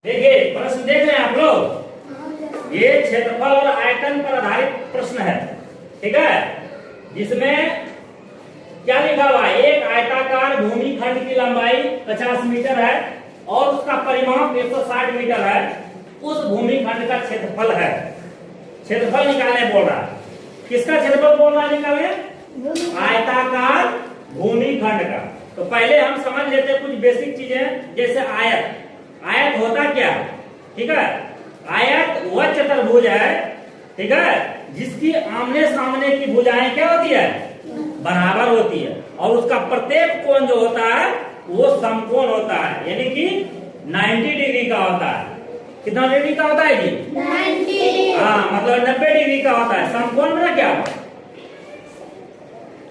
देखिए प्रश्न देख रहे हैं आप लोग। ये क्षेत्रफल और आयतन पर आधारित प्रश्न है, ठीक है। जिसमें क्या लिखा हुआ है, एक आयताकार भूमि खंड की लंबाई 50 मीटर है और उसका परिमाप 160 मीटर है। उस भूमि खंड का क्षेत्रफल है। क्षेत्रफल निकालने बोल रहा है। किसका क्षेत्रफल बोल रहा है निकालने? आयताकार भूमि खंड का। तो पहले हम समझ लेते हैं कुछ बेसिक चीजें, जैसे आयत। आयत होता क्या, ठीक है। आयत वह चतुर्भुज है, ठीक है, जिसकी आमने सामने की भुजाएं क्या होती है, बराबर होती है। और उसका प्रत्येक कोण जो होता है वो समकोण होता है, यानी कि 90 डिग्री का होता है। कितना डिग्री का होता है जी? 90। हाँ, मतलब 90 डिग्री का होता है। समकोण में क्या होता है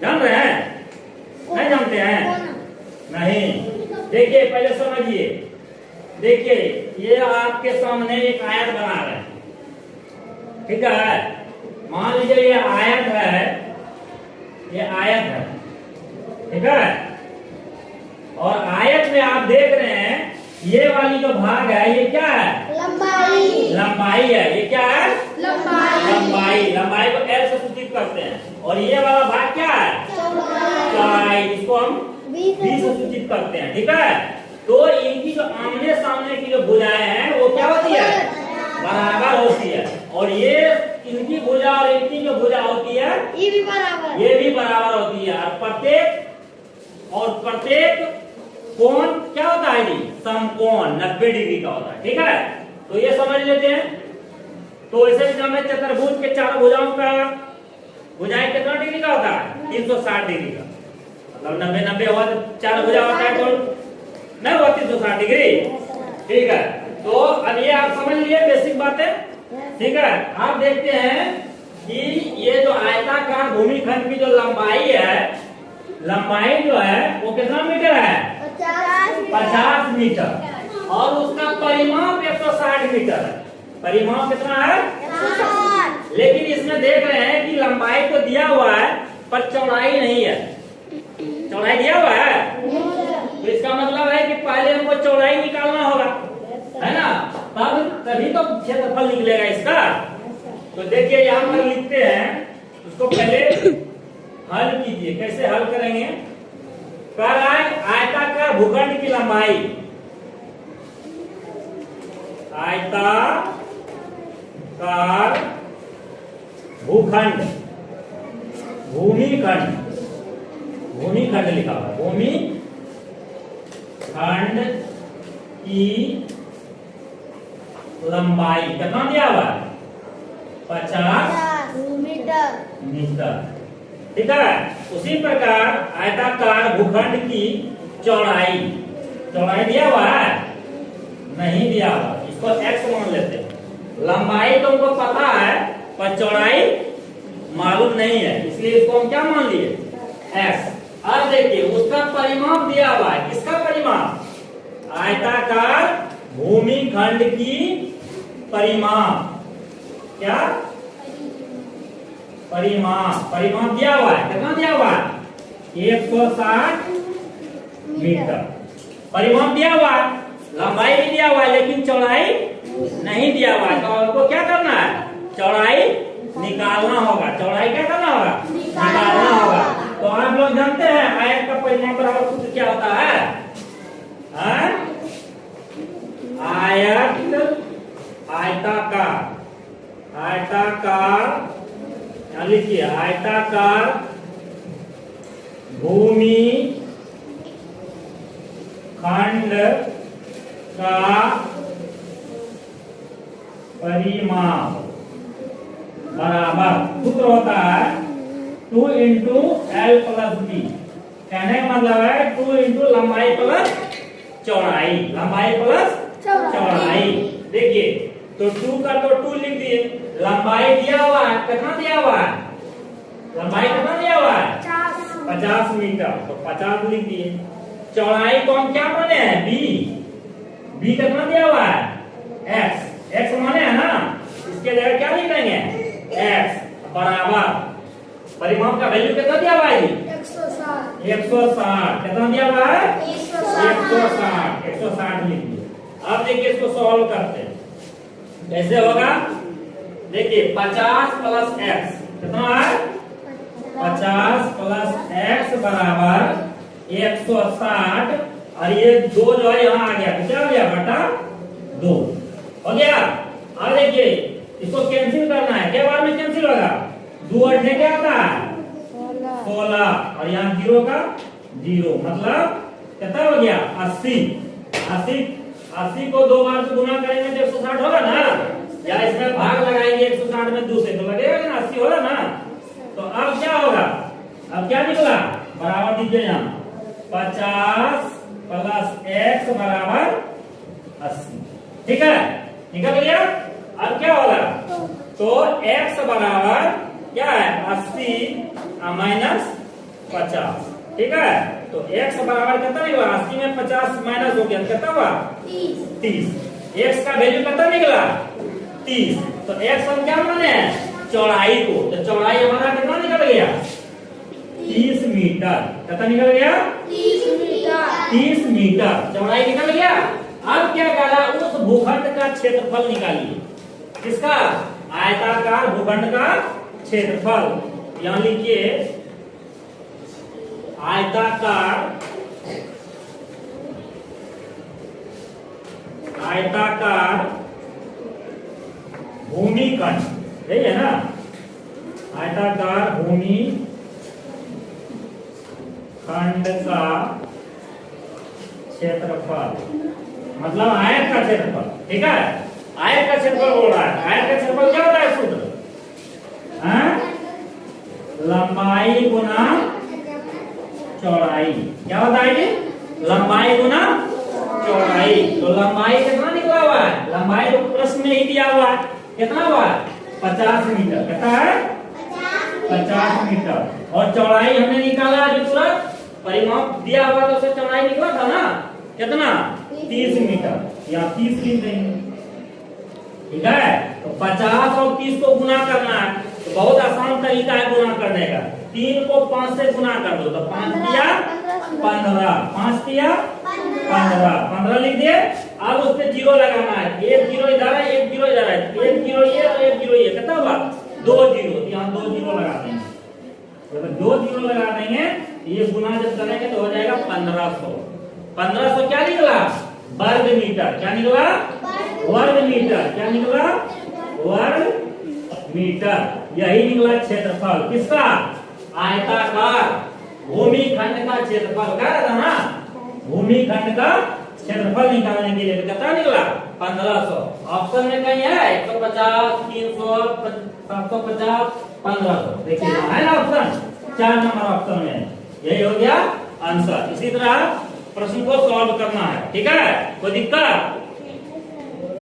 जान रहे हैं? नहीं जानते हैं? नहीं। देखिए पहले समझिए। देखिए ये आपके सामने एक आयत बना रहे हैं, ठीक है। मान लीजिए ये आयत है, ये आयत है, ठीक है। और आयत में आप देख रहे हैं ये वाली जो भाग है ये क्या है? लंबाई। लंबाई है। ये क्या है? लंबाई। लंबाई। लंबाई को L से सूचित करते हैं। और ये वाला भाग क्या है? चौड़ाई, जिसको हम B से सूचित करते हैं, ठीक है। तो इनकी जो आमने सामने की जो भुजाएं हैं वो क्या होती है? बराबर होती है। और ये इनकी भुजा और इनकी जो भुजा होती है ये भी बराबर, ये भी बराबर होती है। और प्रत्येक कोण क्या होता है जी? समकोण 90 डिग्री का होता है, ठीक है। तो ये समझ लेते हैं। तो इसे हमें चतुर्भुज के चारों भुजाओं का भुजाएं कितना डिग्री का होता है? 360 डिग्री का। मतलब 90-90 हुआ तो चार भुजा होता है कौन? नहीं हुआ 360 डिग्री, ठीक है। तो अब ये आप समझ लिए बेसिक बातें, ठीक है। आप देखते हैं कि ये जो आयताकार भूमि खंड की जो लंबाई है, लंबाई जो है वो कितना मीटर है? 50 मीटर। और उसका परिमाप 160 मीटर है। परिमाप कितना है? 160। लेकिन इसमें देख रहे हैं कि लंबाई तो दिया हुआ है पर चौड़ाई नहीं है। चौड़ाई दिया हुआ है तो इसका मतलब है कि पहले हमको चौड़ाई निकालना होगा, है ना। तभी तो क्षेत्रफल निकलेगा इसका। तो देखिए यहाँ पर लिखते हैं, उसको पहले हल कीजिए। कैसे हल करेंगे? कर आयताकार भूखंड की लंबाई, आयताकार भूखंड, भूमिखंड, भूमिखंड लिखा हुआ है। भूमि खंड की लंबाई कितना दिया हुआ है? 50 मीटर, ठीक है। उसी प्रकार आयताकार भूखंड की चौड़ाई, चौड़ाई दिया हुआ है? नहीं दिया हुआ, इसको x मान लेते हैं। लंबाई तो हमको पता है पर चौड़ाई मालूम नहीं है, इसलिए इसको हम क्या मान लिए? x। अब देखिए उसका परिमाप दिया हुआ है। किसका परिमाप? आयताकार भूमि खंड की परिमाप। क्या परिमाप? परिमाप दिया हुआ है। कितना दिया हुआ है? 160 मीटर परिमाप दिया हुआ है। लंबाई भी दिया हुआ है लेकिन चौड़ाई नहीं दिया हुआ है। तो आपको क्या करना है? चौड़ाई निकालना होगा। चौड़ाई क्या करना होगा? निकालना होगा। तो आप लोग जानते हैं आयत का परिमाप बराबर सूत्र क्या होता है? आयताकार, यहाँ लिखिए, आयताकार भूमि खंड का परिमाप बराबर सूत्र होता है 2 इंटू L प्लस B। कहने का मतलब है 2 इंटू लंबाई प्लस चौड़ाई, लंबाई प्लस चौड़ाई। देखिए तो 2 का तो 2 लिख दिए। लंबाई दिया हुआ है, कितना दिया हुआ है? लंबाई कितना दिया हुआ है? 50 मीटर, तो 50 लिख दिए। चौड़ाई को हम क्या माने हैं? B कितना दिया हुआ है? x माने है ना, इसके जगह क्या लिख देंगे? x बराबर परिमाप का वैल्यू कितना दिया हुआ है? 160। कितना दिया हुआ है? 160 लिख दिए। अब देखिए इसको सॉल्व करते हैं, कैसे होगा। देखिए 50 प्लस एक्स कितना है, 50 प्लस एक्स बराबर 160, और ये 2 जो है यहाँ आ गया, तो क्या हो गया, बटा 2 हो गया। अब देखिए इसको कैंसिल करना है, क्या बार में कैंसिल होगा, 2 8 क्या होता है 16, और यहाँ 0 का 0, मतलब कितना हो गया 80। 80 को 2 बार से गुना करेंगे तो 160 होगा ना, या इसमें भाग लगाएंगे 160 में 2 से तो लगेगा ना 80 होगा ना। तो अब क्या होगा, अब क्या निकला, बराबर दीजिए यहाँ 50 प्लस एक्स बराबर 80, ठीक है, निकल गया। अब क्या होगा, तो x बराबर क्या है 80 माइनस 50, ठीक है। तो x बराबर कितना निकला, 80 में 50 माइनस हो गया, कितना हुआ 30। x का वैल्यू कितना निकला 30। तो x हम क्या माने हैं, चौड़ाई को, तो चौड़ाई हमारा कितना निकल गया 30 मीटर, कितना निकल गया 30 मीटर चौड़ाई निकल गया। अब क्या करा, उस भूखंड का क्षेत्रफल निकालिए, किसका, आयताकार भूखंड का क्षेत्रफल। यहां लिखिए आयताकार भूमिखंड, यही है ना, आयताकार भूमिखंड का क्षेत्रफल, मतलब आयत का क्षेत्रफल, ठीक है, आयत का क्षेत्रफल बोल रहा है। आयत का क्षेत्रफल क्या होता है, सूत्र लंबाई गुना चौड़ाई, क्या होता है ये, लंबाई गुना चौड़ाई। तो लंबाई कितना निकला हुआ है, लंबाई तो प्रश्न में ही दिया हुआ है, कितना हुआ है 50 मीटर, कितना है 50 मीटर, और चौड़ाई हमने निकाला जो तुरंत परिमाप दिया हुआ तो उससे चौड़ाई निकला था ना, कितना 30 मीटर, यहाँ 30 लिख देंगे, ठीक है। तो 50 और 30 को गुना करना है, तो बहुत आसान तरीका है गुना करने का, 3 को 5 से गुना कर दो, तो 5 दिया 15, 5 दिया 15 लिख दिए। अब उस पे 0 लगाना है, 1 0 इधर है, 1 0 इधर है, 1 0 ये और 1 0 ये, कितना हुआ 2 0, यहाँ 2 0 लगा देंगे, तो 2 0 लगा देंगे, ये गुना जब करेंगे तो हो जाएगा 1500। 1500 क्या निकला, वर्ग मीटर, क्या निकला वर्ग मीटर, क्या निकला वर्ग मीटर, यही निकला क्षेत्रफल, किसका, आयताकार भूमिखंड का क्षेत्रफल, कह रहा था ना, भूमिखंड का क्षेत्रफल निकालने के लिए कितना निकला 1500। ऑप्शन में कहीं है 150, 300, 750, 1500, देखिए है ना ऑप्शन, 4 नंबर ऑप्शन में, यही हो गया आंसर। इसी तरह प्रश्न को सॉल्व करना है, ठीक है, कोई दिक्कत